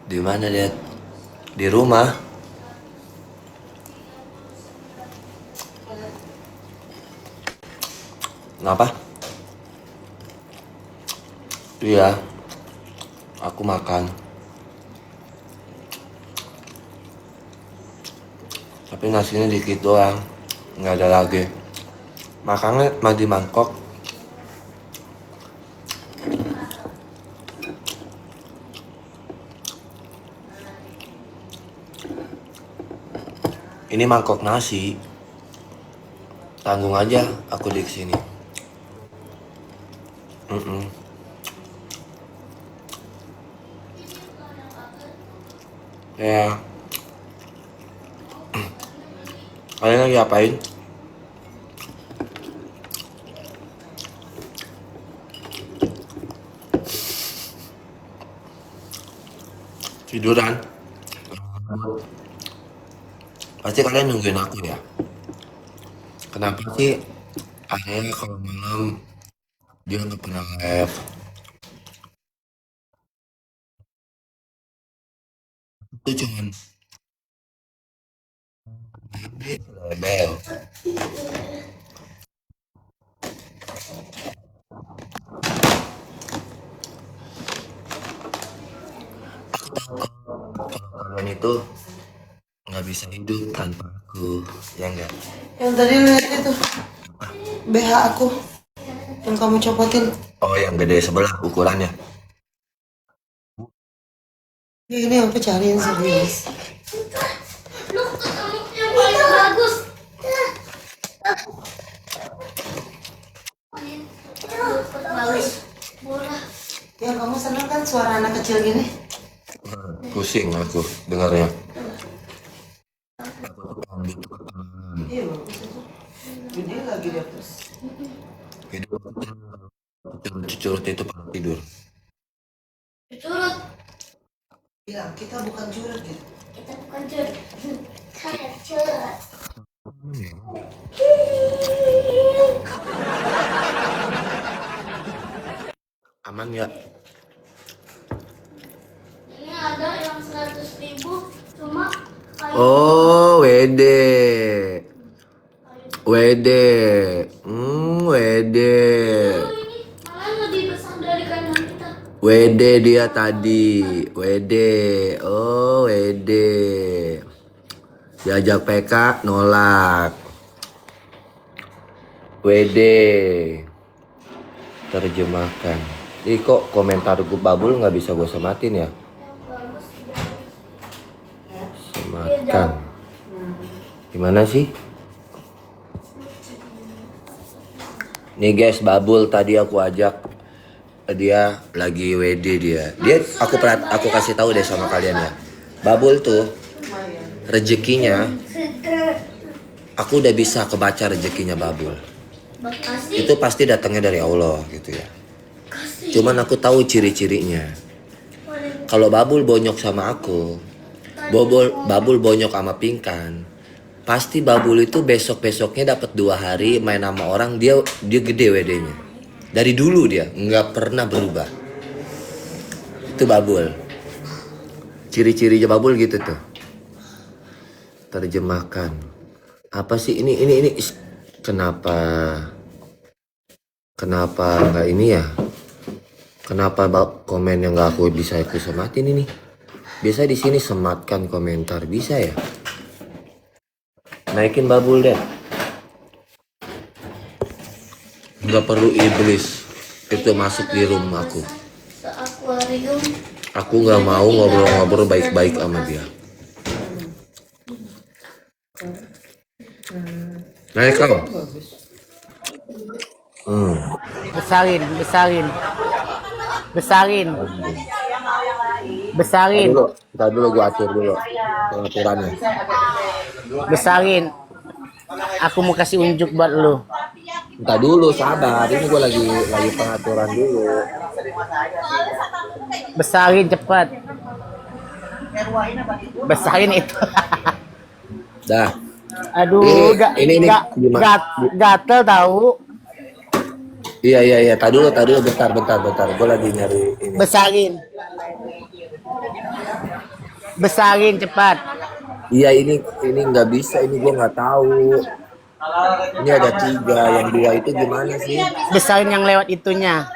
Di mana, Dad? Di rumah? Kenapa? Iya, aku makan. Tapi nasinya dikit doang. Nggak ada lagi. Makannya mah di mangkok. Ini mangkok nasi. Tanggung aja aku di sini. Ya, kalian lagi apain? Tiduran? Pasti kalian nungguin aku ya. Kenapa sih akhirnya kalau malam dia nggak pernah live? Itu cuman bel. Kalian itu nggak bisa hidup tanpa aku, ya enggak? Yang tadi lihat itu BH aku yang kamu copotin. Oh, yang gede sebelah ukurannya. Ya, ini aku cariin serius. Yang paling bagus. Bagus. Murah. Ya kamu seneng kan suara anak kecil gini? Pusing aku dengarnya. Iya bagus itu. Gede lagi dia terus. Hidup curut itu pada tidur. Curut. Bilang kita bukan curut gitu. Kita bukan curut. Kayak curut. Aman ya? Ini ada yang 100.000 cuma kayu. Oh, WD. WD. WD. Ini malah lebih besar dari kandang kita. WD dia tadi. WD. Oh, WD. Diajak PK nolak. WD. Terjemahkan. Ih, kok komentar gue Babul nggak bisa gue sematin ya? Yang bagus. Sematkan. Gimana sih? Nih guys, Babul tadi aku ajak, dia lagi WD dia. Aku kasih tahu deh sama kalian ya. Babul tuh rezekinya, aku udah bisa kebaca rezekinya Babul. Makasih. Itu pasti datangnya dari Allah gitu ya. Cuman aku tahu ciri-cirinya. Kalau Babul bonyok sama aku, Babul bonyok sama Pingkan, pasti Babul itu besok-besoknya dapat 2 hari main sama orang, dia gede WD-nya. Dari dulu dia nggak pernah berubah. Itu Babul. Ciri-cirinya Babul gitu tuh. Terjemahkan. Apa sih ini? Kenapa nggak ini ya? Kenapa komen yang nggak aku bisa aku sematin ini? Biasa di sini sematkan komentar bisa ya? Naikin Babul deh. Nggak perlu iblis itu masuk di rumahku. Akuarium. Aku nggak mau ngobrol-ngobrol baik-baik sama dia. Naik kau. Besarin. Kita dulu gua atur dulu pengaturannya. Besarin. Aku mau kasih unjuk buat lu. Kita dulu sabar, ini gua lagi pengaturan dulu. Besarin cepat. Besarin itu. Dah. Aduh, Ini gimana? gatel tahu. Iya. Tadi dulu bentar. Gua lagi nyari ini. Besarin. Besarin cepat. Iya ini nggak bisa, ini gue nggak tahu. Ini ada 3, yang 2 itu gimana sih? Besarin yang lewat itunya.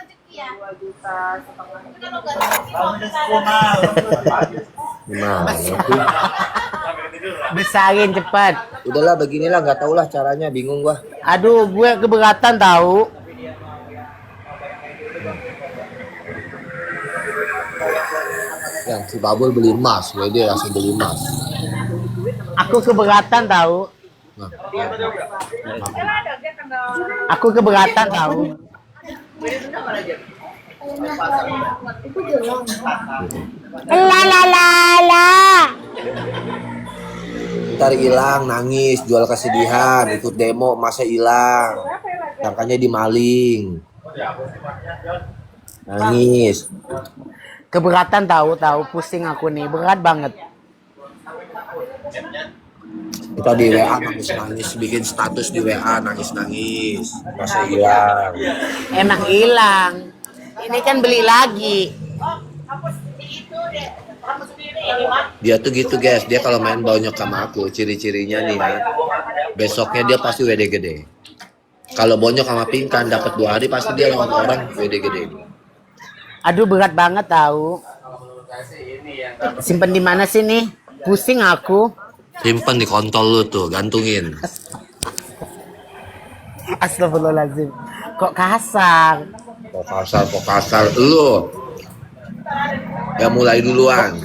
Gimana sih? Besarin cepat. Udahlah beginilah, nggak tahu lah caranya, bingung gua. Aduh, gue keberatan tahu. Yang si Babul beli emas, dia langsung beli emas. Aku keberatan tahu. Nah, Aku keberatan tahu. La la la la. ntar hilang, nangis, jual kesedihan, ikut demo, masa hilang, sangkanya dimaling, nangis. Keberatan tahu, pusing aku nih, berat banget. Kita di WA nangis, bikin status di WA nangis, masa hilang. Emang hilang. Ini kan beli lagi. Dia tuh gitu guys, dia kalau main bonyok sama aku, ciri-cirinya nih ya, besoknya dia pasti WD gede. Kalau bonyok sama Pingkan dapat 2 hari pasti dia lawan orang WD gede. Aduh, berat banget tahu. Simpen di mana sih nih? Pusing aku. Simpen di kontol lu tuh, gantungin. Astagfirullahaladzim. Kok kasar? Kok kasar lu. Ya mulai duluan.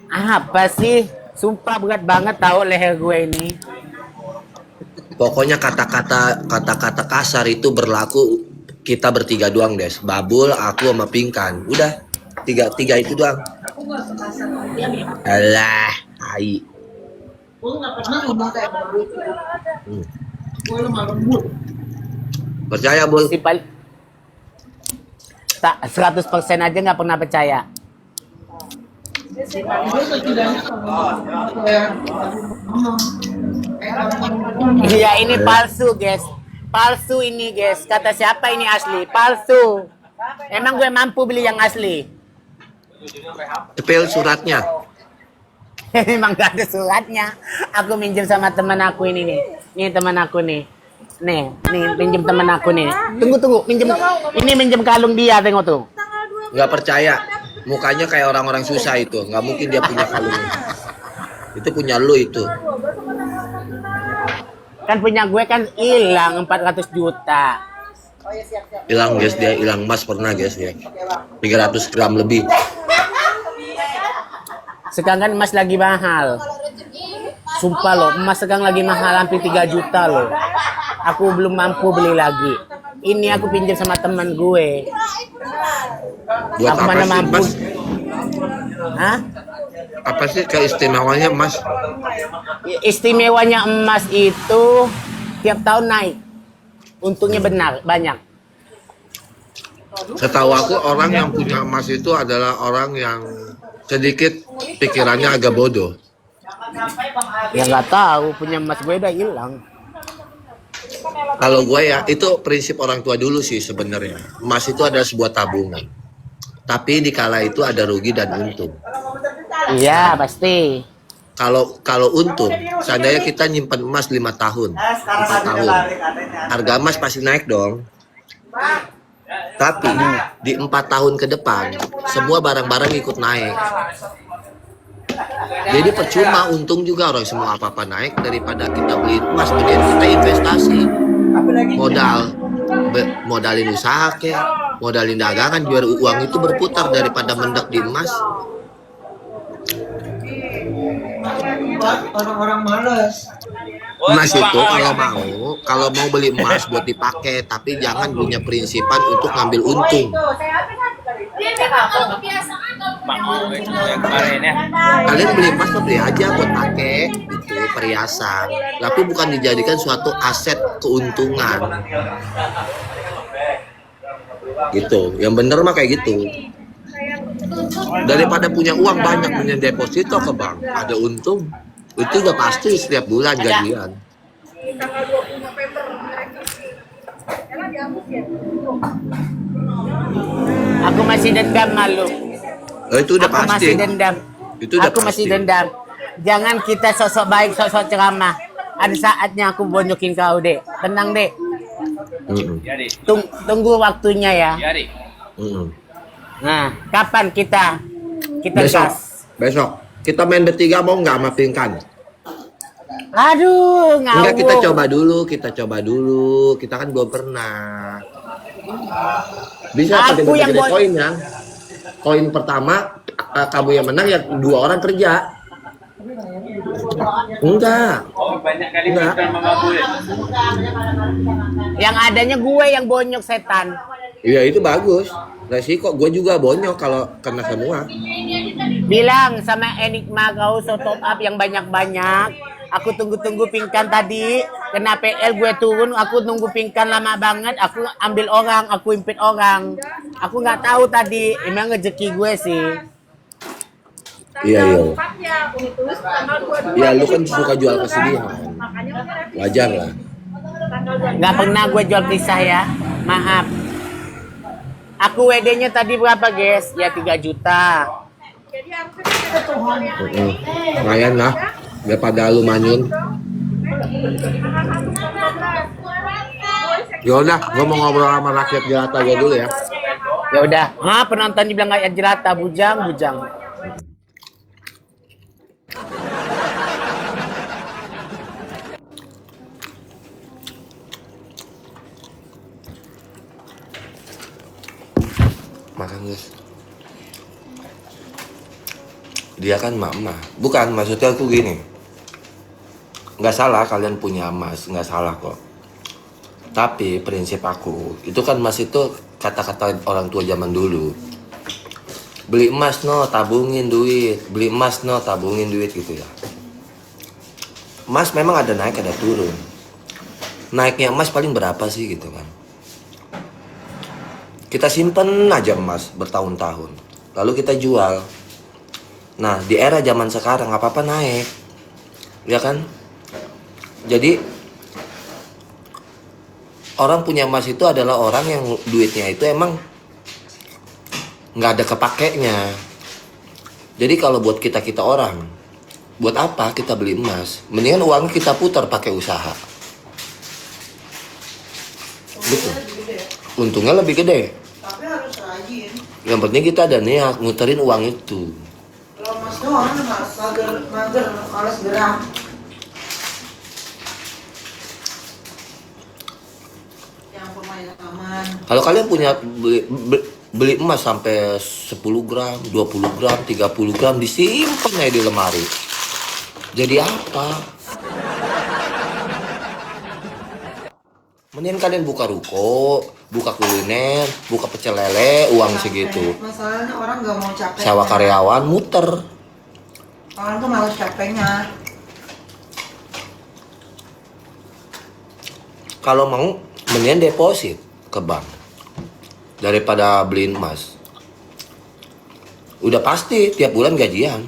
Apa sih? Sumpah berat banget tahu leher gue ini. Pokoknya kata-kata kasar itu berlaku kita bertiga doang, Des. Babul, aku sama Pingkan. Udah, tiga itu doang. Alah, ai. Percaya, Bul? Tak 100% aja nggak pernah percaya. Iya, ini palsu, guys. Palsu ini, guys. Kata siapa ini asli? Palsu. Emang gue mampu beli yang asli? Cepil suratnya. Emang gak ada suratnya. Aku minjem sama teman aku ini nih. Ini teman aku nih. Nih, pinjem teman aku nih. Tunggu, minjem. Ini minjem kalung dia, tengok tuh. Nggak percaya. Mukanya kayak orang-orang susah itu. Nggak mungkin dia punya kalung. Itu punya lu itu. Kan punya gue kan hilang 400 juta. Hilang, guys, dia hilang emas pernah, guys, ya. 300 gram lebih. Sekarang kan emas lagi mahal. Sumpah loh, emas sekarang lagi mahal hampir 3 juta loh. Aku belum mampu beli lagi. Ini aku pinjam sama teman gue. Buat aku apa mana sih, mampu? Mas? Hah? Apa sih keistimewanya, Mas? Istimewanya emas itu tiap tahun naik. Untungnya benar, banyak. Setahu aku orang yang punya emas itu adalah orang yang sedikit pikirannya agak bodoh. Ya nggak tahu, punya emas gue udah hilang. Kalau gue ya, itu prinsip orang tua dulu sih sebenarnya. Emas itu adalah sebuah tabungan. Tapi di kala itu ada rugi dan untung. Iya, pasti. Kalau untung, seandainya kita nyimpan emas 5 tahun, 4 tahun, harga emas pasti naik dong. Tapi di 4 tahun ke depan, semua barang-barang ikut naik. Jadi percuma, untung juga orang semua apa-apa naik daripada kita beli emas. Mending kita investasi, modalin usaha ke, modalin dagangan biar uang itu berputar daripada mendek di emas. Orang-orang malas. Emas itu kalau mau beli emas buat dipakai, tapi jangan punya prinsipan untuk ngambil untung. Kalian beli emas tuh beli aja buat pakai, itu perhiasan, tapi bukan dijadikan suatu aset keuntungan. Gitu, yang bener mah kayak gitu. Daripada punya uang banyak, punya deposito ke bank, ada untung, itu udah pasti setiap bulan gajian. Aku masih dendam malu. Oh, itu udah Aku pasti. masih dendam. Itu udah Aku masih pasti. dendam. Jangan kita sosok baik, sosok ceramah. Ada saatnya aku bonyokin kau, Dek. Tenang, Dek. Mm-mm. Tunggu waktunya ya. Mm-mm. Nah, kapan kita Besok, gas? besok kita main bertiga mau nggak sama Pinkan? Aduh, Enggak, kita ngawur. coba dulu. Kita kan belum pernah. Bisa pakai Aku yang gede buat- koin ya. Koin pertama kamu yang menang ya 2 orang kerja. Enggak. Enggak. Yang adanya gue yang bonyok setan. Iya itu bagus. Resiko gue juga bonyok kalau kena semua. Bilang sama Enigma kau so top up yang banyak-banyak. Aku tunggu-tunggu Pingkan tadi. Kena PL gue turun. Aku nunggu Pingkan lama banget. Aku ambil orang. Aku impit orang. Aku nggak tahu tadi. Emang rezeki gue sih. Iya. Iya lu kan suka jual kesedihan. Wajar lah. Nggak pernah gue jual pisah ya. Maaf. Aku WD-nya tadi berapa guys? Ya 3 juta. Lumayan lah. Daripada lu manyun. Yaudah, gue mau ngobrol sama rakyat jelata gue dulu ya. Ya udah. Penonton dibilang kayak jelata. Bujang. Makan guys. Dia kan mama. Bukan, maksudnya aku gini. Nggak salah kalian punya emas, nggak salah kok. Tapi prinsip aku, itu kan emas itu kata-kata orang tua zaman dulu. Beli emas no, tabungin duit. Beli emas no, tabungin duit gitu ya. Emas memang ada naik, ada turun. Naiknya emas paling berapa sih gitu kan. Kita simpen aja emas bertahun-tahun. Lalu kita jual. Nah, di era zaman sekarang apa-apa naik. Ya kan? Jadi orang punya emas itu adalah orang yang duitnya itu emang nggak ada kepakainya. Jadi kalau buat kita orang, buat apa kita beli emas? Mendingan uang kita putar pakai usaha. Betul. Untungnya lebih gede. Tapi harus rajin. Yang penting kita ada niat muterin uang itu. Kalau mas doang mager, males gerak. Yang pemain aman. Kalau kalian punya beli emas sampai 10 gram, 20 gram, 30 gram disimpan aja di lemari. Jadi apa? Mending kalian buka ruko, buka kuliner, buka pecel lele, uang segitu. Masalahnya orang nggak mau capek. Sewa karyawan muter. Orang tuh malas capeknya. Kalau mau mendingan deposit ke bank daripada beliin emas. Udah pasti tiap bulan gajian.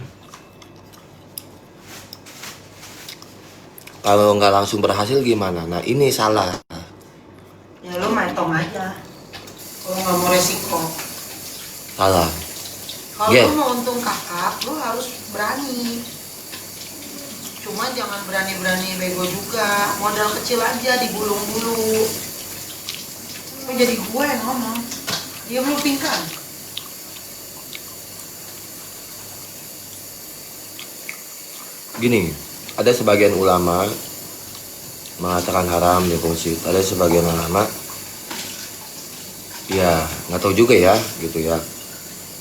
Kalau nggak langsung berhasil gimana? Nah ini salah. Ya lo main-tong aja. Kalau nggak mau resiko. Salah. Kalau Yeah. lo mau untung kakak, lo harus berani. Cuma jangan berani-berani bego juga. Modal kecil aja digulung dulu. Kok jadi gue yang ngomong? Dia belum Pingkan. Gini, ada sebagian ulama mengatakan haram deposit. Ada sebagian ulama, ya nggak tahu juga ya, gitu ya.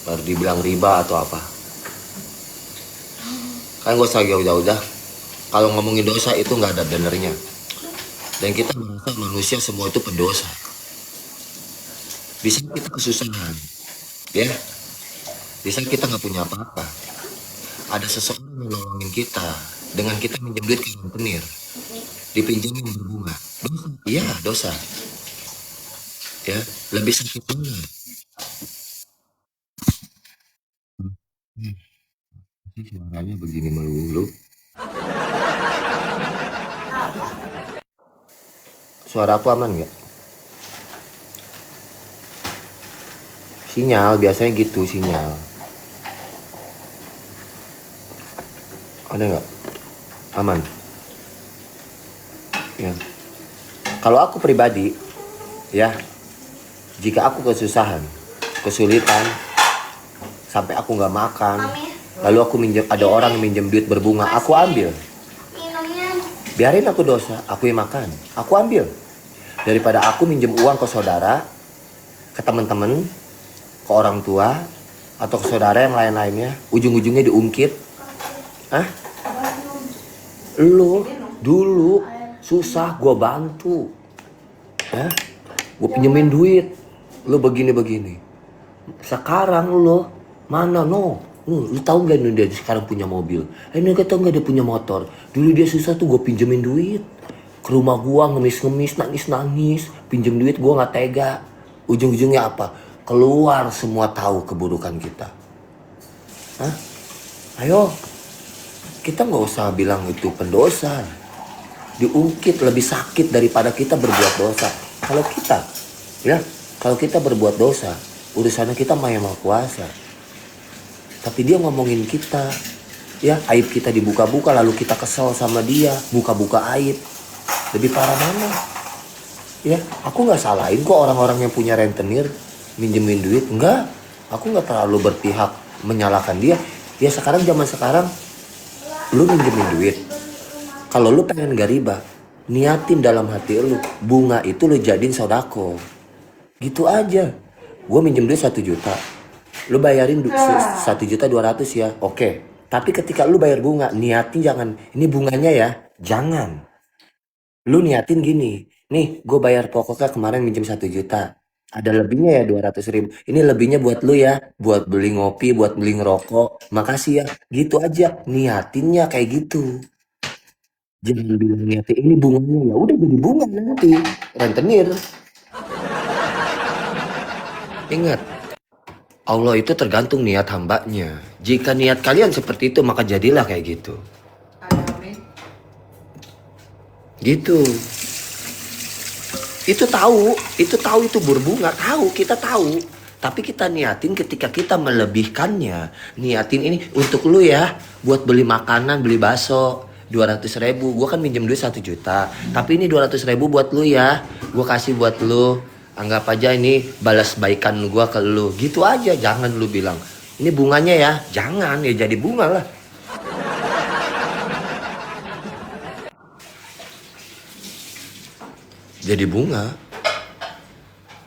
Baru dibilang riba atau apa. Kan gak usah jauh-jauh dah. Kalau ngomongin dosa itu nggak ada benernya. Dan kita merasa manusia semua itu pendosa. Bisa kita kesusahan, ya. Bisa kita nggak punya apa-apa. Ada seseorang yang nolongin kita dengan kita minjem duit ke rentenir, dipinjemin berbunga. Dosa, iya dosa. Ya, lebih sakit mana? Suaranya begini melulu. Suara aku aman nggak? Sinyal biasanya gitu sinyal. Ada nggak? Aman. Ya. Kalau aku pribadi, ya, jika aku kesusahan, kesulitan, sampai aku nggak makan, lalu aku minjem, ada orang yang minjem duit berbunga, aku ambil. Minumnya. Biarin aku dosa, aku yang makan, aku ambil. Daripada aku minjem uang ke saudara, ke teman-teman, ke orang tua, atau ke saudara yang lain-lainnya, ujung-ujungnya diungkit. Hah? Lu dulu susah gue bantu, ya, gue pinjemin duit, lu begini-begini. Sekarang lu mana lu tahu nggak dia sekarang punya mobil? Ini kata nggak dia punya motor. Dulu dia susah tuh gue pinjemin duit ke rumah gua, ngemis-ngemis, nangis-nangis, pinjem duit gua nggak tega. Ujung-ujungnya apa? Keluar semua tahu keburukan kita. Hah? Ayo, kita nggak usah bilang itu pendosa. Diungkit lebih sakit daripada kita berbuat dosa. Kalau kita berbuat dosa, urusannya kita sama Yang Maha Kuasa. Tapi dia ngomongin kita, ya, aib kita dibuka-buka, lalu kita kesel sama dia, buka-buka aib. Lebih parah mana? Ya, aku nggak salahin kok orang-orang yang punya rentenir minjemin duit. Enggak, aku nggak terlalu berpihak menyalahkan dia. Ya sekarang, zaman sekarang, lu minjemin duit. Kalau lu pengen gak riba, niatin dalam hati lu, bunga itu lu jadiin sodako. Gitu aja. Gue minjem duit 1 juta, lu bayarin 1.200.000 ya, oke. Tapi ketika lu bayar bunga, niatin jangan, ini bunganya ya, jangan. Lu niatin gini, nih gue bayar pokoknya kemarin minjem 1 juta. Ada lebihnya ya 200.000. Ini lebihnya buat lu ya, buat beli ngopi, buat beli ngerokok. Makasih ya, gitu aja. Niatinnya kayak gitu. Jangan bilang niatin ini bunganya, ya udah jadi bunga nanti. Rentenir. Ingat, Allah itu tergantung niat hambanya. Jika niat kalian seperti itu, maka jadilah kayak gitu. Gitu. Itu tahu itu berbunga, kita tahu. Tapi kita niatin ketika kita melebihkannya. Niatin ini untuk lu ya, buat beli makanan, beli bakso 200.000. Gue kan minjem duit 1 juta. Tapi ini 200.000 buat lu ya. Gue kasih buat lu. Anggap aja ini balas baikan gue ke lu. Gitu aja, jangan lu bilang ini bunganya ya. Jangan, ya jadi bunga lah. Jadi bunga.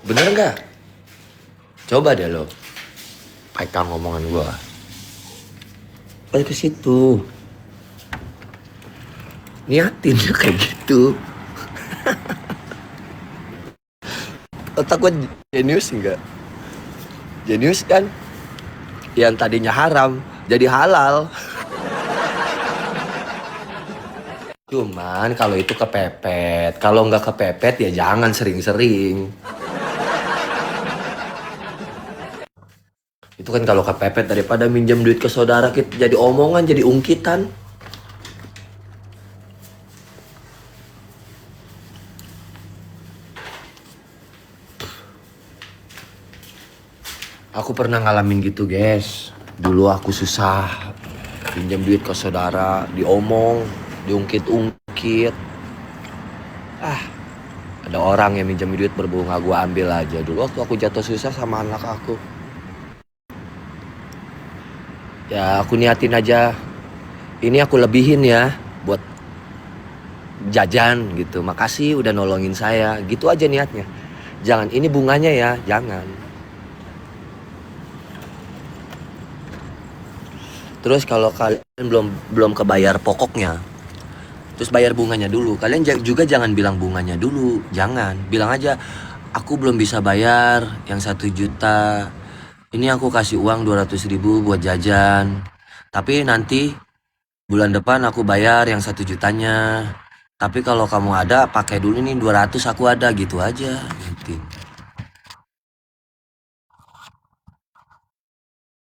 Bener nggak? Coba deh lo pegang omongan gue. Balik ke situ. Niatin kayak gitu. Otak gue jenius enggak? Jenius kan? Yang tadinya haram jadi halal. Cuman kalau itu kepepet. Kalau nggak kepepet ya jangan sering-sering. Itu kan kalau kepepet, daripada minjem duit ke saudara kita jadi omongan, jadi ungkitan. Aku pernah ngalamin gitu, guys. Dulu aku susah pinjam duit ke saudara, diomong, diungkit-ungkit. Ada orang yang minjem duit berbunga, gue ambil aja. Dulu waktu aku jatuh susah sama anak aku, ya aku niatin aja, ini aku lebihin ya buat jajan gitu. Makasih udah nolongin saya. Gitu aja niatnya. Jangan ini bunganya ya, jangan. Terus kalau kalian belum kebayar pokoknya, terus bayar bunganya dulu. Kalian juga jangan bilang bunganya dulu. Jangan. Bilang aja, aku belum bisa bayar yang 1 juta. Ini aku kasih uang 200.000 buat jajan. Tapi nanti bulan depan aku bayar yang 1 jutanya. Tapi kalau kamu ada, pakai dulu nih 200 aku ada. Gitu aja nanti.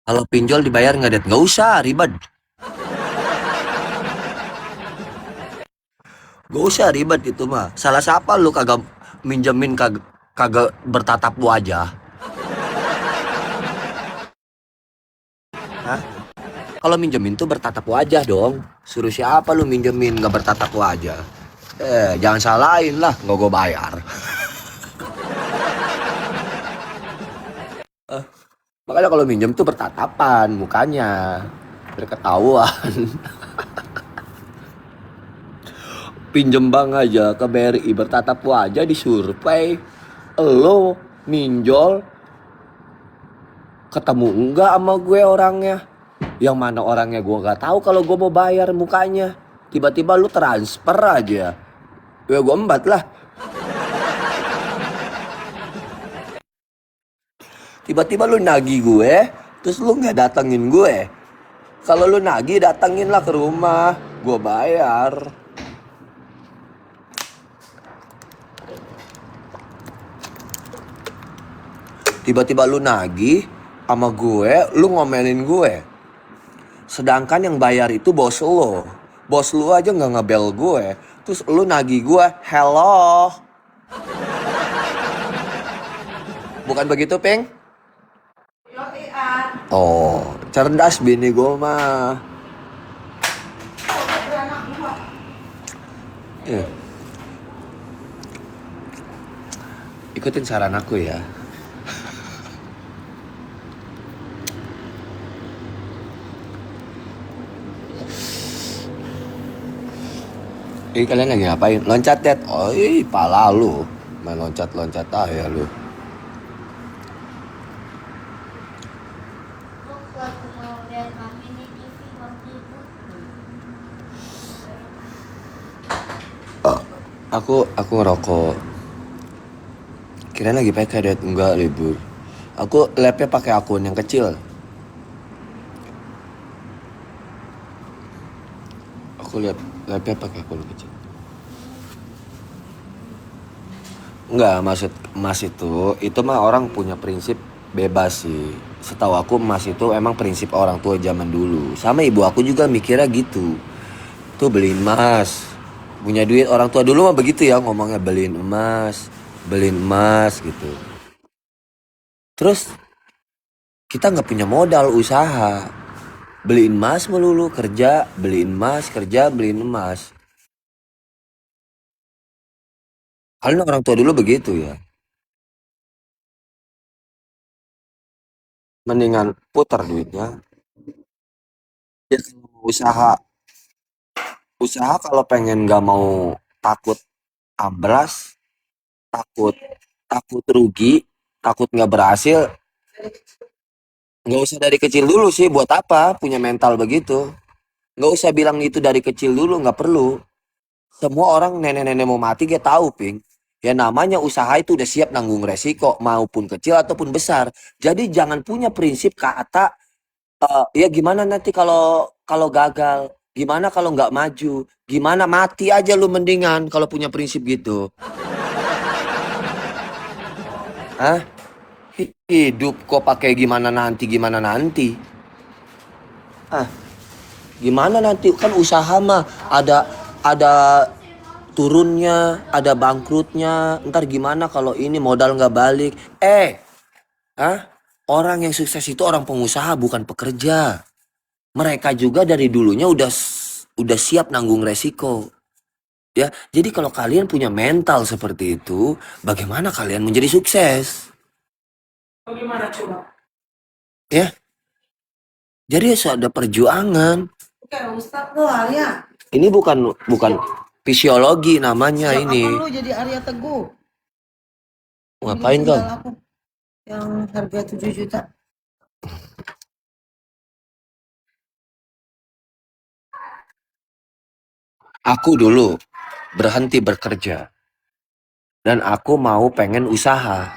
Kalau pinjol dibayar nggak, Det? Nggak usah, ribet. Gak usah ribet itu mah. Salah siapa lu kagak minjemin, kagak bertatap wajah? Hah? Kalau minjemin tuh bertatap wajah dong. Suruh siapa lu minjemin nggak bertatap wajah? Jangan salahin lah, nggak gue bayar. Makanya kalau minjem tuh bertatapan mukanya, biar ketahuan. Pinjem bank aja ke BRI bertatap wajah disurvei. Lo minjol ketemu enggak sama gue orangnya? Yang mana orangnya gue nggak tahu kalau gue mau bayar mukanya. Tiba-tiba lu transfer aja. Ya gue embat lah. Tiba-tiba lu nagih gue, terus lu nggak datengin gue. Kalau lu nagih datengin lah ke rumah, gue bayar. Tiba-tiba lu nagih sama gue, lu ngomelin gue. Sedangkan yang bayar itu bos lo. Bos lu aja nggak ngebel gue. Terus lu nagih gue, hello. Bukan begitu, Peng? Oh, cerdas bini gue mah. Iya. Ikutin saran aku ya. Kalian lagi ngapain? Loncat, Ted? Oh, pala lu. Main loncat-loncat aja lu. Waktu mau lihat mami di TV waktu itu. Aku ngerokok. Kirain lagi pakai, Dad. Enggak, libur. Aku lapnya pakai akun yang kecil. Aku lihat lapnya pakai akun kecil. Enggak, maksud Mas itu mah orang punya prinsip bebas sih. Setahu aku Mas itu emang prinsip orang tua zaman dulu. Sama ibu aku juga mikirnya gitu. Tuh beliin emas. Punya duit orang tua dulu mah begitu ya ngomongnya, beliin emas gitu. Terus kita nggak punya modal usaha. Beliin emas melulu, kerja, beliin emas, kerja, beliin emas. Kalian orang tua dulu begitu ya. Mendingan putar duitnya. Ya kalau mau usaha kalau pengen nggak mau takut amblas, takut takut rugi, takut nggak berhasil, nggak usah dari kecil dulu sih. Buat apa punya mental begitu? Nggak usah bilang itu dari kecil dulu, nggak perlu. Semua orang nenek-nenek mau mati dia tahu, Ping. Ya namanya usaha itu udah siap nanggung resiko maupun kecil ataupun besar. Jadi jangan punya prinsip kata ya gimana nanti kalau kalau gagal, gimana kalau nggak maju, gimana mati aja lu mendingan kalau punya prinsip gitu. Hah? Hidup kok pakai gimana nanti? Ah, gimana nanti kan usaha mah ada turunnya, ada bangkrutnya. Ntar gimana kalau ini modal nggak balik? Orang yang sukses itu orang pengusaha bukan pekerja. Mereka juga dari dulunya udah siap nanggung resiko. Ya, jadi kalau kalian punya mental seperti itu, bagaimana kalian menjadi sukses? Bagaimana coba? Ya, jadi harus ada perjuangan. Kayak Ustadz lo Arya. Ini bukan fisiologi namanya Siap ini. apa lu jadi Arya Teguh? Ngapain Beli kau? sendal aku yang harga 7 juta. Aku dulu berhenti bekerja dan aku mau pengen usaha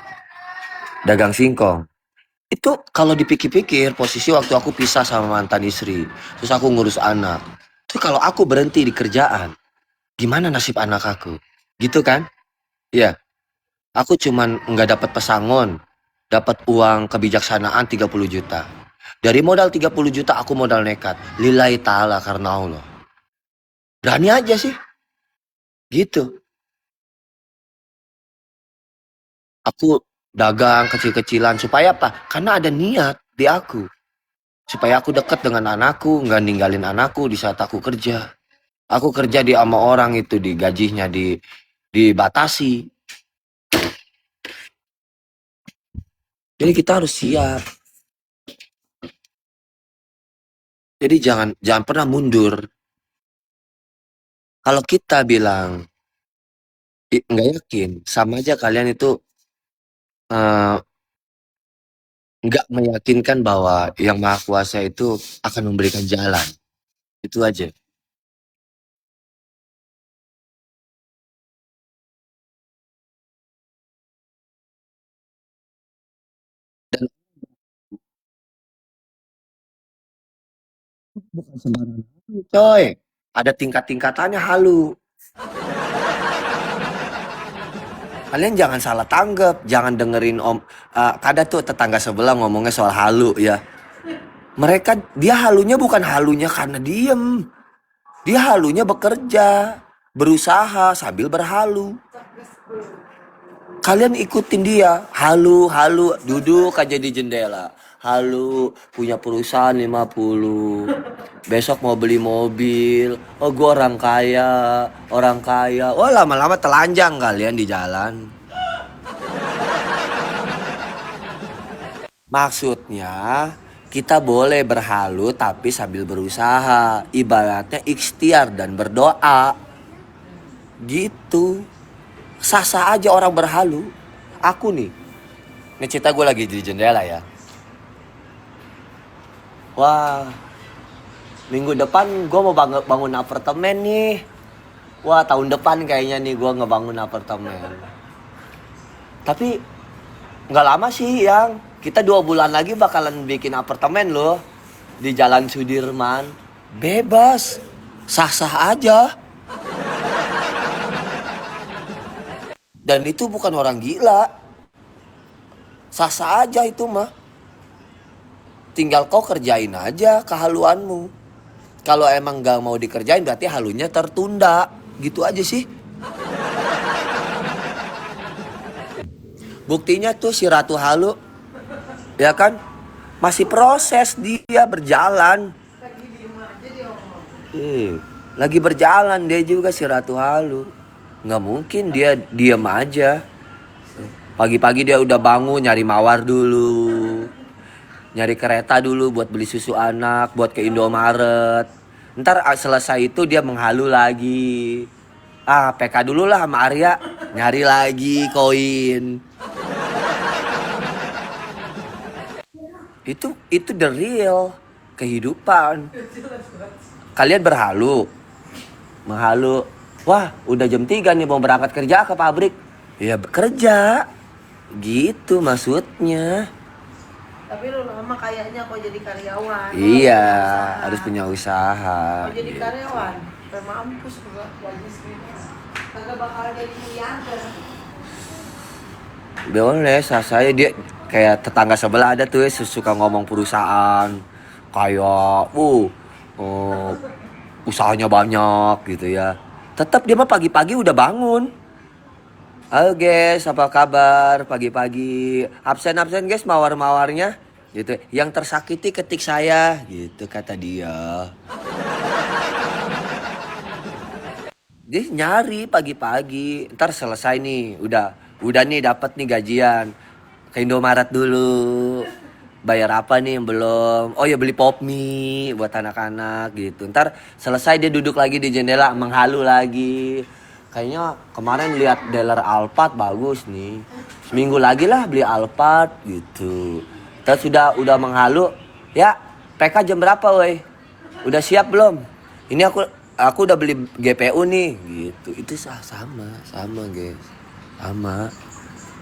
dagang singkong. Itu kalau dipikir-pikir posisi waktu aku pisah sama mantan istri, terus aku ngurus anak. Terus kalau aku berhenti di kerjaan, gimana nasib anak aku? Gitu kan? Iya. Aku cuman nggak dapat pesangon, dapat uang kebijaksanaan 30 juta. Dari modal 30 juta aku modal nekat. Lillahi ta'ala karena Allah. Berani aja sih. Gitu. Aku dagang kecil-kecilan supaya apa? Karena ada niat di aku. supaya aku dekat dengan anakku, nggak ninggalin anakku di saat aku kerja. Aku kerja di sama orang itu di gajinya dibatasi. Jadi kita harus siap. Jadi jangan jangan pernah mundur. Kalau kita bilang nggak yakin, sama aja kalian itu eh, nggak meyakinkan bahwa yang Maha Kuasa itu akan memberikan jalan. Itu aja. Dan bukan sembarangan halu, coy. Ada tingkat-tingkatannya halu. Kalian jangan salah tanggap, jangan dengerin kadang tuh tetangga sebelah ngomongnya soal halu ya. Dia halunya bukan halunya karena diem. Dia halunya bekerja, berusaha sambil berhalu. Kalian ikutin dia, halu, duduk aja di jendela. Halu, punya perusahaan 50. Besok mau beli mobil. Oh, gue orang kaya, orang kaya. Oh, lama-lama telanjang kalian di jalan. Maksudnya, kita boleh berhalu tapi sambil berusaha. Ibaratnya ikhtiar dan berdoa. Gitu. Sah-sah aja orang berhalu. Aku nih. Ini cerita gue lagi di jendela ya. Wah. Minggu depan gue mau bangun apartemen nih. Wah, tahun depan kayaknya nih gue ngebangun apartemen. Tapi gak lama sih yang. Kita 2 bulan lagi bakalan bikin apartemen loh. Di Jalan Sudirman. Bebas. Sah-sah aja. Dan itu bukan orang gila. Sah-sah aja itu mah. Tinggal kau kerjain aja kehaluanmu. Kalau emang gak mau dikerjain berarti halunya tertunda. Gitu aja sih. Buktinya tuh si Ratu Halu. Ya kan? Masih proses dia berjalan. Lagi berjalan dia juga si Ratu Halu. Nggak mungkin dia diam aja. Pagi-pagi dia udah bangun nyari mawar dulu. Nyari kereta dulu buat beli susu anak, buat ke Indomaret. Ntar selesai itu dia menghalu lagi. PK dulu lah sama Arya. Nyari lagi koin. Itu the real kehidupan. Kalian berhalu. Menghalu. Wah, udah jam 3 nih mau berangkat kerja ke pabrik. Ya bekerja. Gitu maksudnya. Tapi lu lama kayaknya kok jadi karyawan. Iya, harus punya usaha. Kalau jadi karyawan, sampai mampus gua. Kagak bakal jadi miliarder. Boleh, saya dia kayak tetangga sebelah ada tuh suka ngomong perusahaan. Kayak, usahanya banyak gitu ya. Tetap dia mah pagi-pagi udah bangun. Halo guys, apa kabar pagi-pagi? Absen guys mawar-mawarnya gitu. Yang tersakiti ketik saya gitu kata dia. Dia nyari pagi-pagi. Ntar selesai nih, udah nih dapat nih gajian. Ke Indomaret dulu. Bayar apa nih yang belum? Oh ya beli pop mie buat anak-anak gitu. Ntar selesai dia duduk lagi di jendela menghalu lagi. Kayaknya kemarin lihat dealer Alphard bagus nih. Seminggu lagi lah beli Alphard gitu. Terus udah menghalu. Ya PK jam berapa woi? Udah siap belum? Ini aku udah beli GPU nih gitu. Itu sama guys. Sama.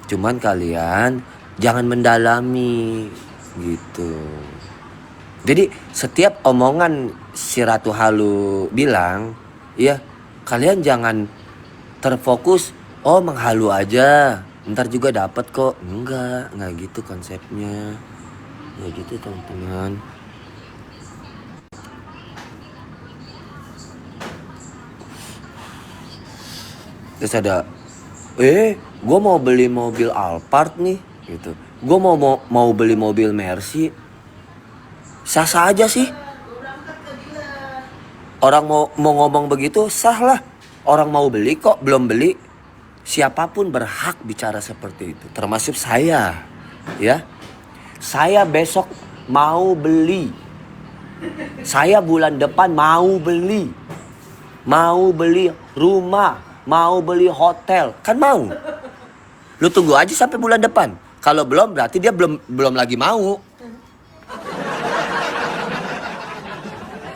Cuman kalian jangan mendalami gitu. Jadi setiap omongan si Ratu Halu bilang, ya kalian jangan terfokus, menghalu aja, ntar juga dapat kok. Enggak gitu konsepnya. Nggak gitu teman-teman. Terus ada, gue mau beli mobil Alphard nih, gitu. Gue mau beli mobil Mercy. Sah-sah aja sih. Gue berangkat ke dealer. Orang mau ngomong begitu sah lah. Orang mau beli kok belum beli. Siapapun berhak bicara seperti itu, termasuk saya. Ya. Saya besok mau beli. Saya bulan depan mau beli. Mau beli rumah, mau beli hotel, kan mau. Lu tunggu aja sampai bulan depan. Kalau belum berarti dia belum lagi mau.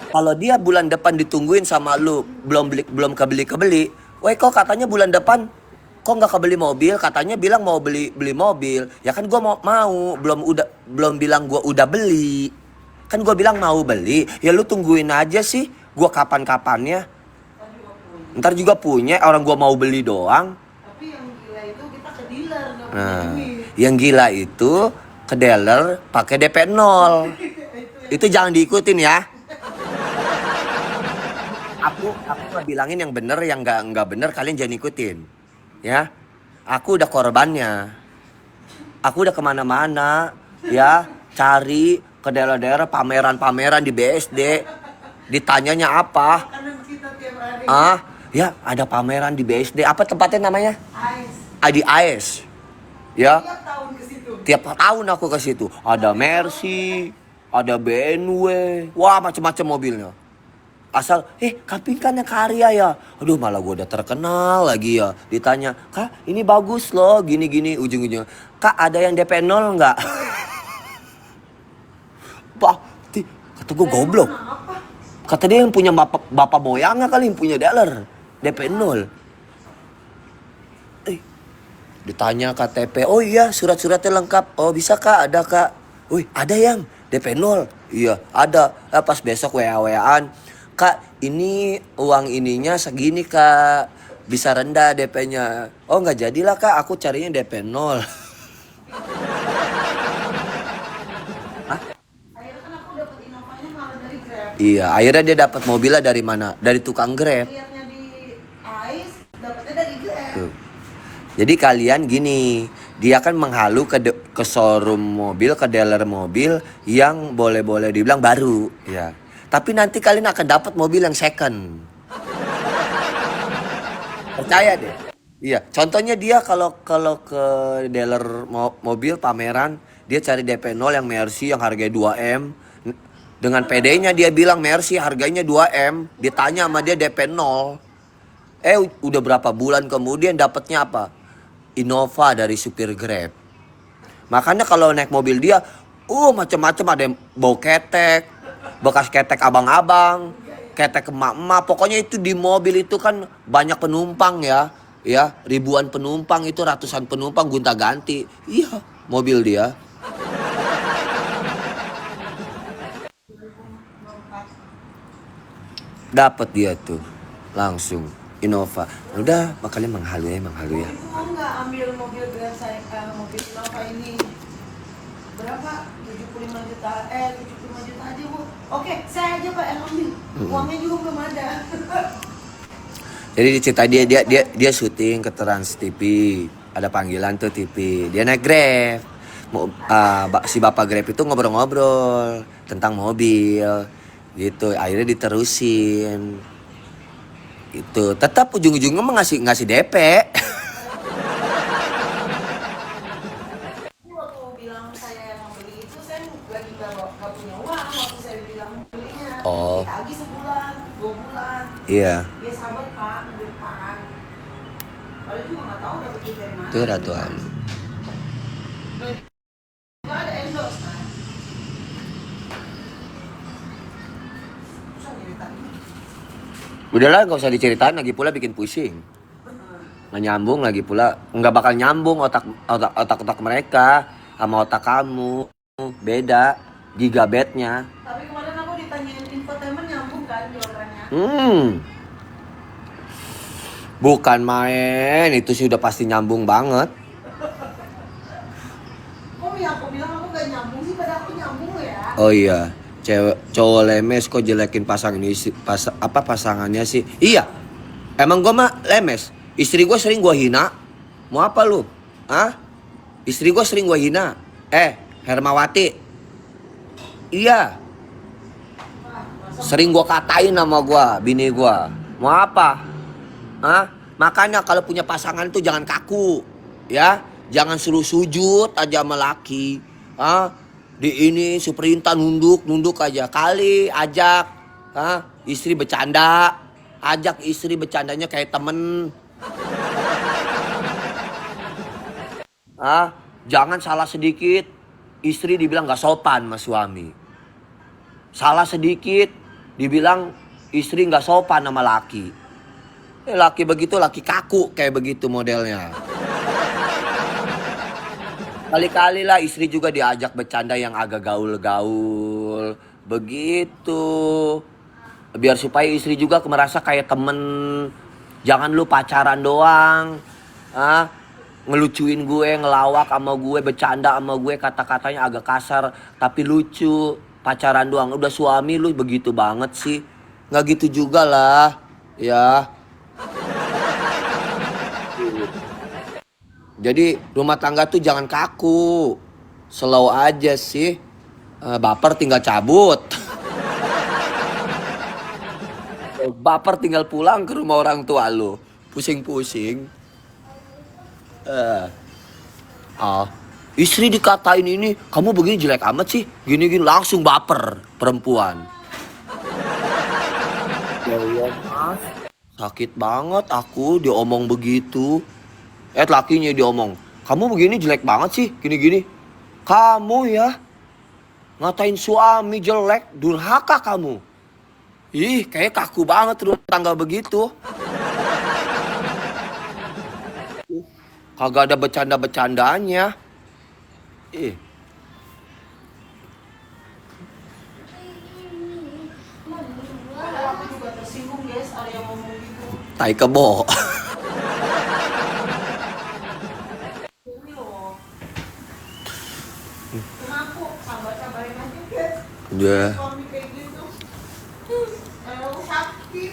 Kalau dia bulan depan ditungguin sama lu, belum kebeli, woi kok katanya bulan depan kok nggak kebeli mobil, katanya bilang mau beli mobil. Ya kan gua mau, belum bilang gua udah beli. Kan gua bilang mau beli, ya lu tungguin aja sih, gua kapan-kapannya. Ntar juga punya, orang gua mau beli doang. Tapi yang gila itu kita ke dealer nggak punya Nah, duit. yang gila itu ke dealer pakai DP 0. Itu jangan diikutin ya. Aku bilangin yang bener, yang nggak bener kalian jangan ikutin, ya. Aku udah korbannya. Aku udah kemana-mana, ya, cari ke daerah-daerah pameran di BSD. Ditanyanya apa? Kanan kita tiap hari. Ya ada pameran di BSD. Apa tempatnya namanya? Ice. Di AS. Ya. Tiap tahun ke situ. Tiap tahun aku ke situ. Ada Mercy, ada BMW, wah macam-macam mobilnya. Asal, Kaping kan yang karya ya. Aduh malah gue udah terkenal lagi ya. Ditanya, Kak ini bagus loh, gini-gini. Ujung-ujungnya, Kak ada yang DP 0 nggak? Kata gue goblok. Kata dia yang punya bapak moyangnya kali yang punya dealer. DP 0. Ditanya KTP, oh iya surat-suratnya lengkap. Oh bisa Kak, ada Kak. Wih ada yang DP 0. Iya ada. Pas besok WA-WAan. Kak ini uang ininya segini Kak. Bisa rendah DP-nya. Oh nggak jadilah Kak, aku carinya DP 0. Akhirnya kan aku dapet Innovanya malah dari Grab. Iya akhirnya dia dapat mobilnya dari mana? Dari tukang Grab. Lihatnya di Ice, dapetnya dari Grab. Tuh. Jadi kalian gini, dia kan menghalu ke showroom mobil, ke dealer mobil yang boleh-boleh dibilang baru, ya. Tapi nanti kalian akan dapat mobil yang second. Percaya deh. Iya, contohnya dia kalau ke dealer mobil pameran, dia cari DP 0 yang Mercy yang harganya 2M. Dengan PD-nya dia bilang Mercy harganya 2M, ditanya sama dia DP 0. Udah berapa bulan kemudian dapatnya apa? Innova dari supir Grab. Makanya kalau naik mobil dia, macam-macam, ada yang bau ketek, bekas ketek abang-abang, ketek emak-emak. Pokoknya itu di mobil itu kan banyak penumpang ya, ribuan penumpang itu, ratusan penumpang gonta-ganti. Iya, mobil dia. Dapat dia tuh langsung Innova. Udah, makanya menghalu ya. Ibu mau nggak ambil mobil Grab saya, mobil Innova ini? Berapa? 75 juta. 75 juta aja Bu. Oke, saya aja Pak yang ambil. Uangnya juga belum ada. Jadi cerita dia syuting ke Trans TV. Ada panggilan tuh TV. Dia naik Grab. Si bapak Grab itu ngobrol-ngobrol tentang mobil. Gitu. Akhirnya diterusin. Itu tetap ujung-ujungnya ngasih DP. Waktu bilang saya yang mau beli itu, saya lagi nggak punya uang. Waktu saya bilang belinya, Oh. lagi sebulan, 2 bulan. Iya. Dia sabar Pak, minggu depan. Kalau juga nggak tahu dapat duit dari mana. Itu Ratuan. Nggak ada endorse kan? Susah nyeritain. Udahlah, gak usah diceritain, lagi pula bikin pusing. Nggak nyambung lagi pula, nggak bakal nyambung otak mereka sama otak kamu. Beda gigabitnya. Tapi kemarin aku ditanyain infotainment nyambung kan jawabannya. Bukan main, itu sih udah pasti nyambung banget. Kok ya aku bilang aku gak nyambung sih, pada aku nyambung ya. Oh iya, cowok lemes kok jelekin pasangannya sih. Iya, emang gue mah lemes. Istri gue sering gue hina. Mau apa lu? Istri gue sering gue hina. Hermawati. Iya, Sering gua katain sama gua, bini gua. Mau apa? Hah? Makanya kalau punya pasangan itu jangan kaku. Ya, jangan suruh sujud aja sama laki. Hah? Di ini perintah nunduk aja. Kali ajak, istri bercanda. Ajak istri bercandanya kayak temen. Jangan salah sedikit, istri dibilang gak sopan sama suami. Salah sedikit, dibilang istri gak sopan sama laki. Laki begitu, laki kaku kayak begitu modelnya. Kali-kali lah istri juga diajak bercanda yang agak gaul-gaul. Begitu. Biar supaya istri juga merasa kayak temen. Jangan lu pacaran doang. Ngelucuin gue, ngelawak sama gue, bercanda sama gue, kata-katanya agak kasar tapi lucu. Pacaran doang, udah suami lu begitu banget sih. Nggak gitu juga lah, ya. Jadi rumah tangga tuh jangan kaku, slow aja sih. Baper tinggal cabut. Baper tinggal pulang ke rumah orang tua lu, pusing-pusing. Istri dikatain ini, kamu begini jelek amat sih, gini-gini, langsung baper perempuan. Ya Allah mas, sakit banget aku diomong begitu. Lakinya diomong, kamu begini jelek banget sih, gini-gini. Kamu ya ngatain suami jelek, durhaka kamu. Ih, kayak kaku banget rumah tangga begitu. Kagak ada bercanda-bercandanya. Aku juga tersinggung guys, ada yang ngomong gitu. Tai kebo. Ini loh. Kenapa? Sabar-sabarin aja guys. Ya. Suami kayak gitu. Sakit.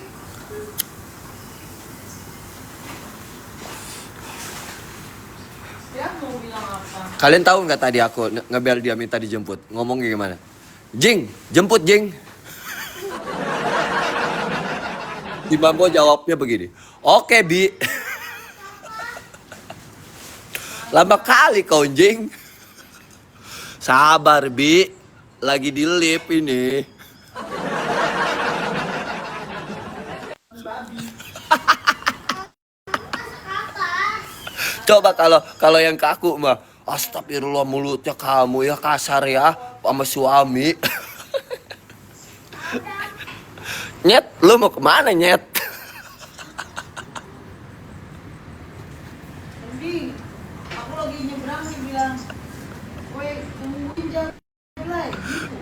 Ya mau bilang apa? Kalian tahu nggak tadi aku ngebel dia minta dijemput? Ngomongnya gimana? Jing, jemput Jing. Di Bambo jawabnya begini. Oke, Bi. Lama kali kau Jing. Sabar, Bi. Lagi di lift ini. Coba kalau yang kaku mah, astagfirullah mulutnya kamu ya kasar ya sama suami. Nyet, lu mau kemana Nyet? Di, aku lagi nyebrang nih bilang, woi tungguin jalan gitu.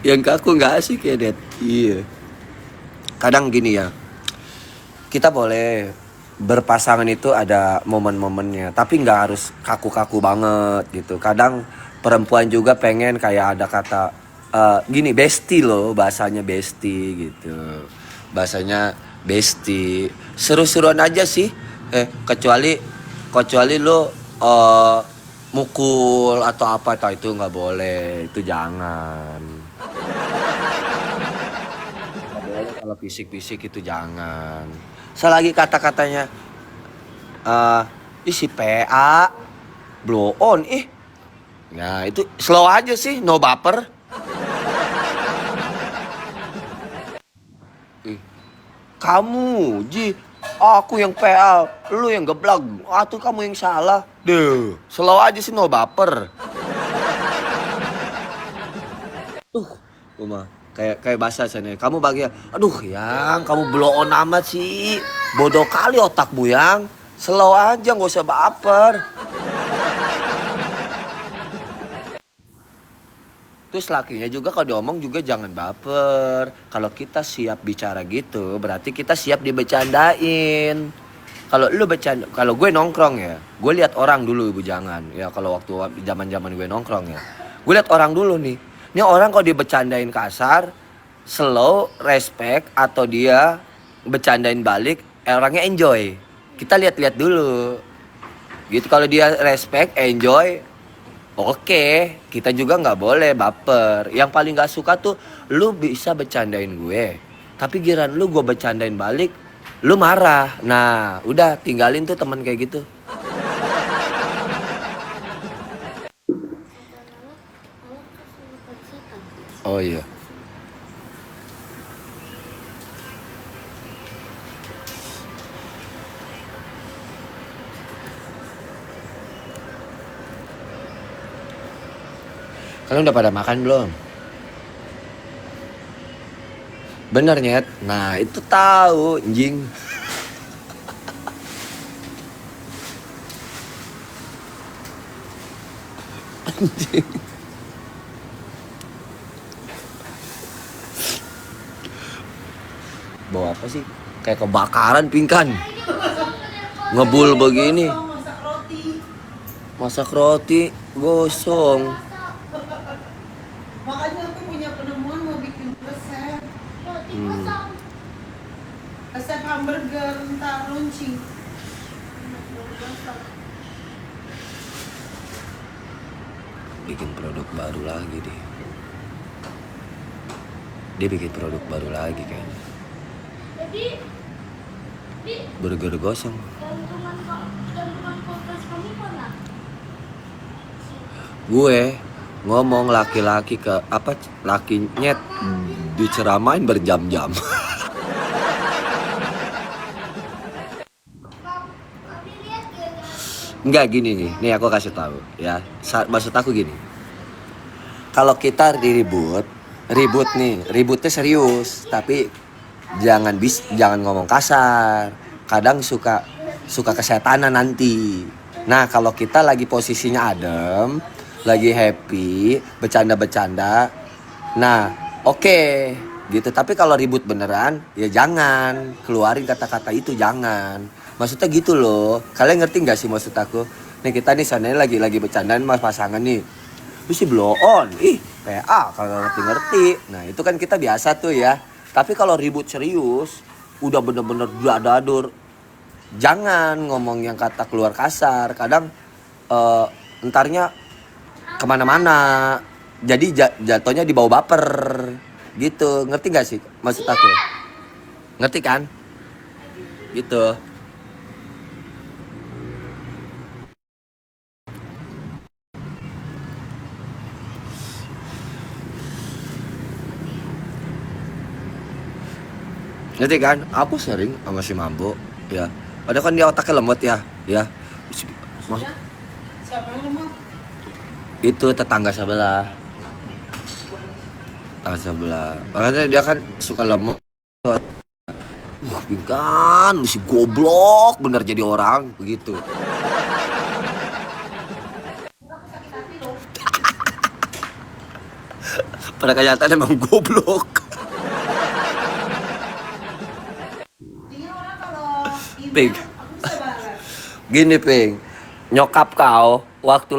Yang kaku nggak asik ya Det. Iya. Kadang gini ya, kita boleh berpasangan itu ada momen-momennya, tapi nggak harus kaku-kaku banget gitu. Kadang perempuan juga pengen kayak ada kata gini, bestie loh, bahasanya bestie gitu. Bahasanya bestie, seru-seruan aja sih. Kecuali lo mukul atau apa itu nggak boleh, itu jangan. Nggak boleh kalau fisik-fisik itu jangan. Selagi kata-katanya si PA blow on nah itu slow aja sih, no baper. Kamu Ji, aku yang PA, lu yang geblag, atau kamu yang salah. Deh, slow aja sih, no baper. Uma kayak bahasa sana. Kamu bahagia. Aduh, Yang, kamu blow on amat sih. Bodoh kali otakmu, Yang. Slow aja, nggak usah baper. Terus lakinya juga kalau diomong juga jangan baper. Kalau kita siap bicara gitu, berarti kita siap dibecandain. Kalau lu bercanda, kalau gue nongkrong ya, gue lihat orang dulu ibu jangan. Ya kalau waktu zaman gue nongkrong ya, gue lihat orang dulu nih. Ini orang kalau dibecandain kasar, slow, respect, atau dia bercandain balik, orangnya enjoy. Kita lihat-lihat dulu. Gitu, kalau dia respect, enjoy, Oke, kita juga nggak boleh baper. Yang paling nggak suka tuh lu bisa bercandain gue, tapi giliran lu gue bercandain balik, lu marah. Nah, udah tinggalin tuh teman kayak gitu. Oh iya. Kalian udah pada makan belum? Bener nyet. Nah itu tahu anjing. Anjing. Bawa apa sih? Kayak kebakaran pingkan. Ngebul begini. Masak roti. Masak roti gosong. Makanya aku punya penemuan mau bikin resep. Resep hamburger ntar launching. Bikin produk baru lagi deh. Dia bikin produk baru lagi kayaknya. Jadi, di Burger gosong. gantungan kulkas kamu mana? Gue ngomong laki-laki ke apa laki nyet diceramain berjam-jam. Tapi lihat ya, Enggak gini nih aku kasih tahu ya. Maksud aku gini. Kalau kita ribut nih, ributnya serius, tapi jangan ngomong kasar. Kadang suka kesetanan nanti. Nah, kalau kita lagi posisinya adem, lagi happy, bercanda-bercanda. Nah, oke, gitu. Tapi kalau ribut beneran, ya jangan keluarin kata-kata itu, jangan. Maksudnya gitu loh. Kalian ngerti nggak sih maksud aku? Nih kita nih seandainya lagi bercandaan mas pasangan nih. Lu sih blow on, PA kalau ngerti-ngerti. Nah itu kan kita biasa tuh ya. Tapi kalau ribut serius, udah bener-bener dadur, jangan ngomong yang kata keluar kasar. Kadang entarnya kemana-mana. Jadi jatuhnya dibawa baper, gitu. Ngerti gak sih maksud aku? Ngerti kan? Gitu. Ngerti kan? Aku sering sama si Mambo, ya. Padahal kan dia otaknya lemot ya, ya. Siapa yang lemot? Itu tetangga sebelah. Makanya dia kan suka lemot. Pingkan, mesti goblok bener jadi orang begitu. Pada kenyataan emang goblok. Intinya orang kalau Ping. aku bisa banget. Gini Ping, nyokap kau waktu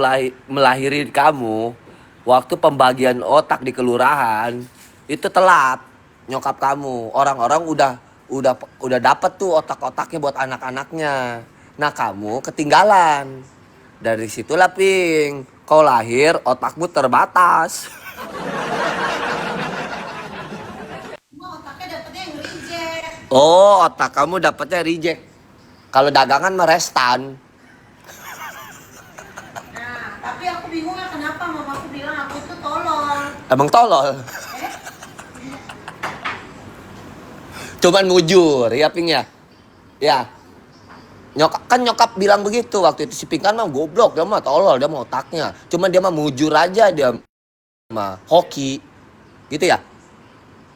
melahirin kamu, waktu pembagian otak di kelurahan itu telat. Nyokap kamu, orang-orang udah dapat tuh otak-otaknya buat anak-anaknya. Nah kamu ketinggalan. Dari situlah Ping, kau lahir otakmu terbatas. Cuma otaknya dapetnya yang reject. Oh, otak kamu dapatnya reject. Kalau dagangan mah restan. Nah, tapi aku bingung ya kenapa mamaku bilang aku itu tolol. Emang tolol. Cuman mujur, ya Ping ya. Ya. Nyokap bilang begitu waktu itu si Pingkan mah goblok, dia mah tolol, dia mah otaknya. Cuman dia mah mujur aja dia mah hoki. Gitu ya?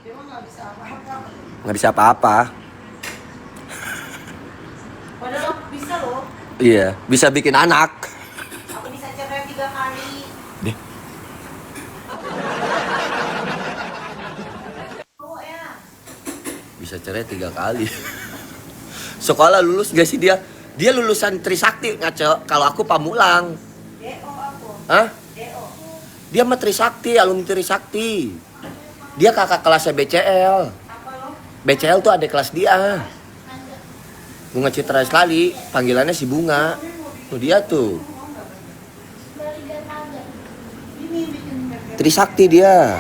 Dia mah nggak bisa apa-apa. Nggak bisa apa-apa. Padahal aku bisa loh. Iya, bisa bikin anak. Aku bisa cerai 3 kali. Deh. Oh ya. Bisa cerai 3 kali. Sekolah lulus gak sih dia? Dia lulusan Trisakti ngaco. Kalau aku Pamulang. DO aku. Hah? DO. Dia mah Trisakti, alumni Trisakti. Dia kakak kelasnya BCL. Apa lo? BCL tuh adik kelas dia. Bunga Citra Lestari, panggilannya si Bunga. Tuh dia tuh. Trisakti dia.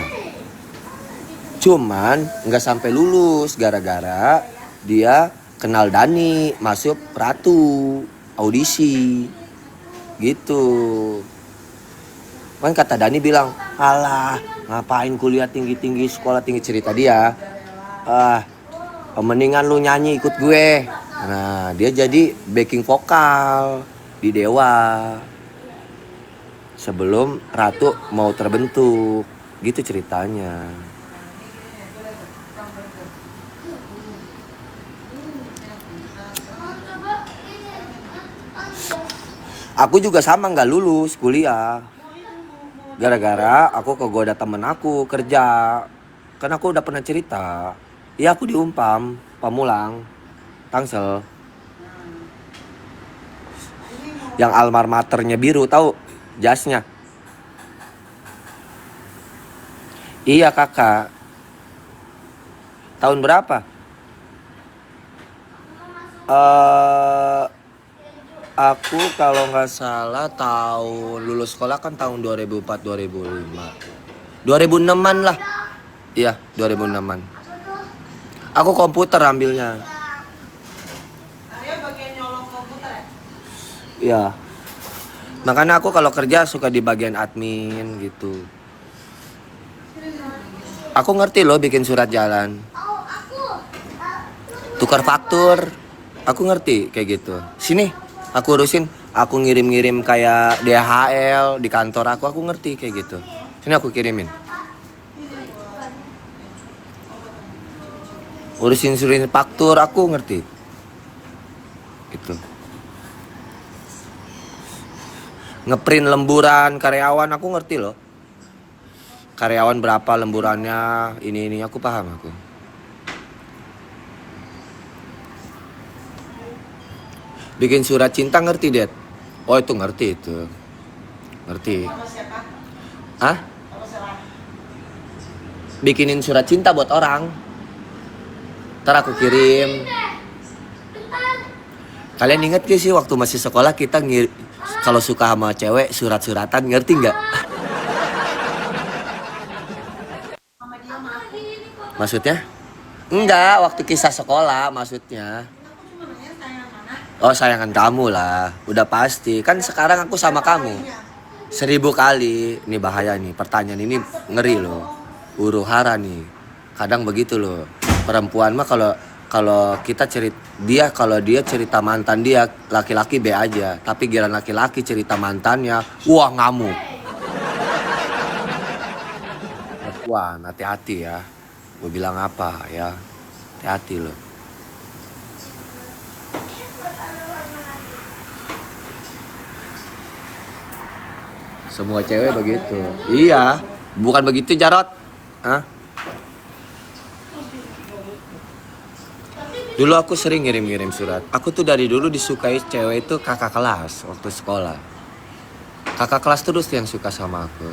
Cuman nggak sampai lulus gara-gara dia kenal Dani masuk Ratu audisi gitu. Kan kata Dani bilang, alah ngapain kuliah tinggi-tinggi sekolah tinggi, cerita dia. Mendingan lu nyanyi ikut gue. Nah dia jadi backing vokal di Dewa sebelum Ratu mau terbentuk gitu ceritanya. Aku juga sama nggak lulus kuliah gara-gara aku kegoda temen aku kerja. Kan aku udah pernah cerita. Ya aku di Umpam, Pamulang, Tangsel. Yang alma maternya biru, tahu jasnya? Iya kakak. Tahun berapa? Aku kalau nggak salah tahun lulus sekolah kan tahun 2004-2005. 2006-an lah. Iya, 2006-an. Aku komputer ambilnya. Saya bagian nyolong komputer ya? Iya. Makanya aku kalau kerja suka di bagian admin gitu. Aku ngerti loh bikin surat jalan. Tukar faktur. Aku ngerti kayak gitu. Sini, aku urusin. Aku ngirim-ngirim kayak DHL di kantor aku ngerti kayak gitu. Sini aku kirimin. Urusin faktur aku ngerti. Gitu. Ngeprint lemburan karyawan aku ngerti loh. Karyawan berapa lemburannya, ini aku paham aku. Bikin surat cinta ngerti, Det? Oh, itu ngerti itu. Ngerti. Sama siapa? Hah? Sama siapa? Bikinin surat cinta buat orang. Ntar aku kirim. Kalian inget gak sih waktu masih sekolah kita kalau suka sama cewek surat-suratan, ngerti nggak? Sama dia sama aku. Maksudnya? Enggak, waktu kisah sekolah maksudnya. Aku cuma nanya sayang mana? Oh sayangan kamu lah, udah pasti. Kan sekarang aku sama kamu 1000 kali. Ini bahaya nih, pertanyaan ini ngeri loh. Huru hara nih. Kadang begitu loh. Perempuan mah kalau kita kalau dia cerita mantan dia, laki-laki be aja. Tapi giliran laki-laki cerita mantannya, wah ngamuk. Wah, hati-hati ya. Gue bilang apa ya? Hati-hati loh. Semua cewek begitu. Iya, bukan begitu Jarot. Hah? Dulu aku sering ngirim-ngirim surat. Aku tuh dari dulu disukai cewek itu kakak kelas waktu sekolah. Kakak kelas terus yang suka sama aku.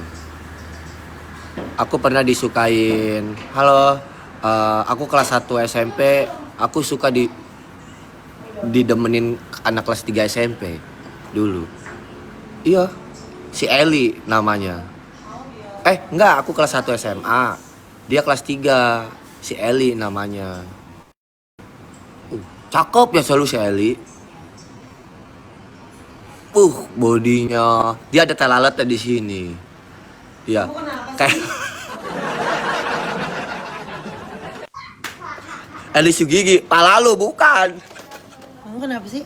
Aku pernah disukain. Halo, aku kelas 1 SMP. Aku suka didemenin anak kelas 3 SMP dulu. Iya, si Eli namanya. Enggak, aku kelas 1 SMA. Dia kelas 3. Si Eli namanya. Cakep ya selalu si Eli. Bodinya. Dia ada telaletnya di sini. Iya. Kayak Eli Sugigi, pala lu bukan. Kamu kenapa sih?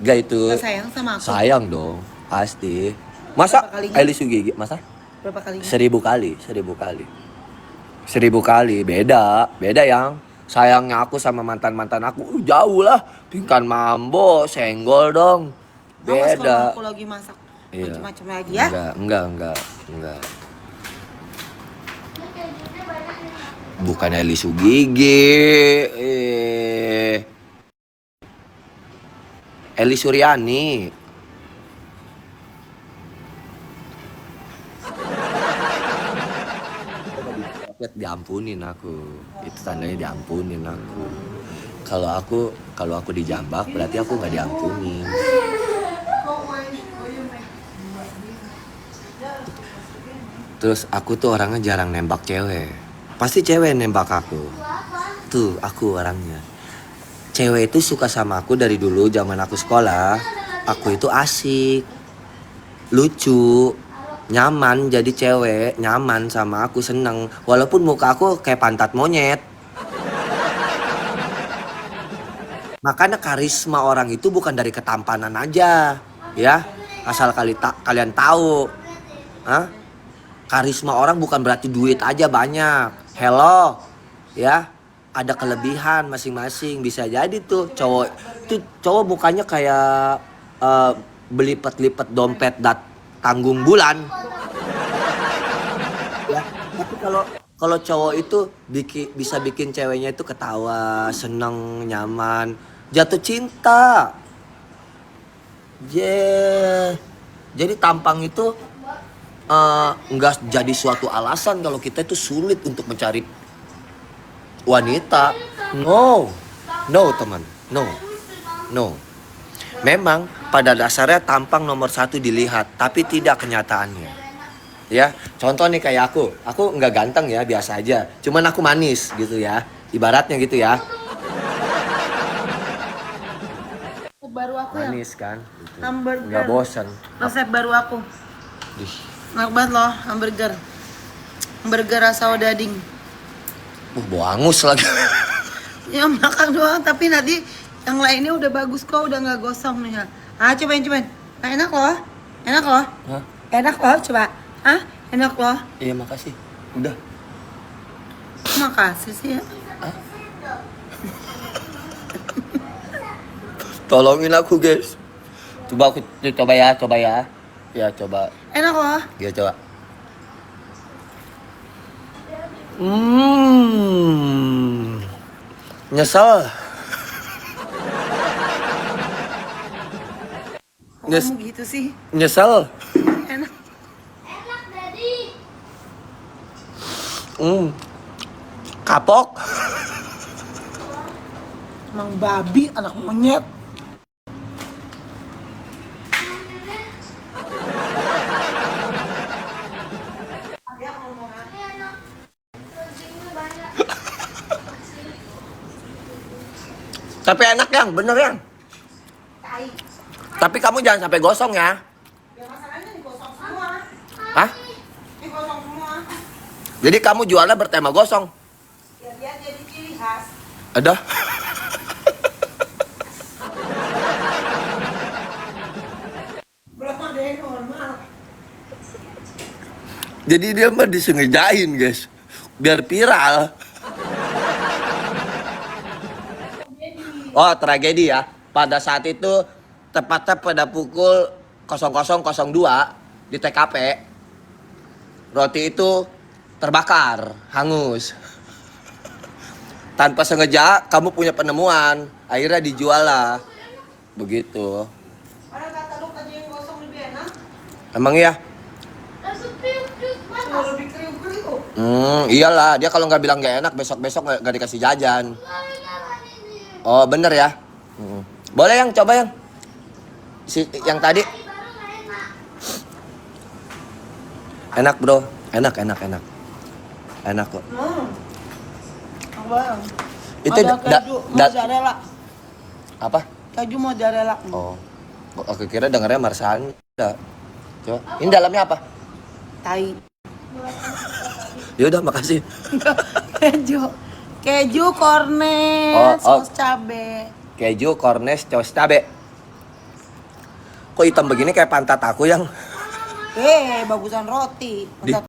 Gak itu. Gak sayang sama aku? Sayang dong, pasti. Masa Eli Sugigi, masa? Berapa kali? 1000 kali, 1000 kali. 1000 kali, beda yang sayangnya aku sama mantan-mantan aku jauh lah. Pingkan mambo, senggol dong. Awas Beda. kalau aku lagi masak Iya. macam-macam lagi ya. Enggak. Bukan Eli Sugigi. Eli Suryani. Diampunin aku. Itu tandanya diampunin aku. Kalau aku dijambak berarti aku nggak diampunin. Terus aku tuh orangnya jarang nembak cewek. Pasti cewek nembak aku. Tuh, aku orangnya. Cewek itu suka sama aku dari dulu zaman aku sekolah. Aku itu asik, lucu, nyaman jadi cewek, nyaman sama aku, seneng. Walaupun muka aku kayak pantat monyet. Makanya karisma orang itu bukan dari ketampanan aja, ya. Asal kalian tahu. Hah? Karisma orang bukan berarti duit aja banyak. Hello, ya. Ada kelebihan masing-masing. Bisa jadi tuh cowok mukanya kayak belipet-lipet dompet tanggung bulan. Ya, tapi kalau cowok itu bisa bikin ceweknya itu ketawa, seneng, nyaman, jatuh cinta. Jadi tampang itu nggak jadi suatu alasan kalau kita itu sulit untuk mencari wanita. No teman, no. Memang pada dasarnya tampang nomor 1 dilihat, tapi tidak kenyataannya. Ya, contoh nih kayak aku nggak ganteng ya, biasa aja. Cuman aku manis gitu ya, ibaratnya gitu ya. Baru aku ya. Manis kan, gitu. Hamburger. Nggak bosan. Resep baru aku. Enak banget loh, hamburger. Hamburger rasa odading. Bau angus lagi. Ya makan doang, tapi nanti yang lainnya udah bagus kok, udah nggak gosong nih ya. Cobain. Nah, enak loh. Hah? Enak loh, coba. Enak loh. Iya, makasih. Udah. Makasih sih ya. Tolongin aku, guys. Coba ya. Ya, coba. Enak loh. Ya, coba. Nyesel. Kamu gitu sih. Nyesel. Enak. Enak, Daddy. Kapok. Emang babi, anak monyet. Enak. Dagingnya banyak. Tapi enak yang, bener yang. Tapi kamu jangan sampai gosong ya. Ya masalahnya digosong semua. Hah? Digosong semua. Jadi kamu jualnya bertema gosong. Ya dia jadi ciri khas. Ada. Belum ada yang normal. Jadi dia mah disengajain, guys. Biar viral. Oh, tragedi ya. Pada saat itu tepatnya pada pukul 00.02 di TKP, roti itu terbakar, hangus. Tanpa sengaja kamu punya penemuan, akhirnya dijual lah. Begitu. Orang kata lu aja yang gosong lebih enak. Emang iya? Langsung kriuk-kriuk Kalau panas. lebih kriuk-kriuk. Iyalah, dia kalau nggak bilang nggak enak, besok-besok nggak dikasih jajan. Nyalain ini. Oh, bener ya? Boleh yang, coba yang. Yang tadi. Tadi baru nggak enak. Enak bro, enak. Enak kok. Abang. Itu ada keju mozzarella. apa? Keju mozzarella. Oh, aku kira dengarnya Marsanda. Coba, ini dalamnya apa? Tai. Yaudah, makasih. Keju kornet, Oh. saus cabe. Keju, kornes, saus cabe. Kok hitam begini kayak pantat aku yang Bagusan roti. Di- Pantat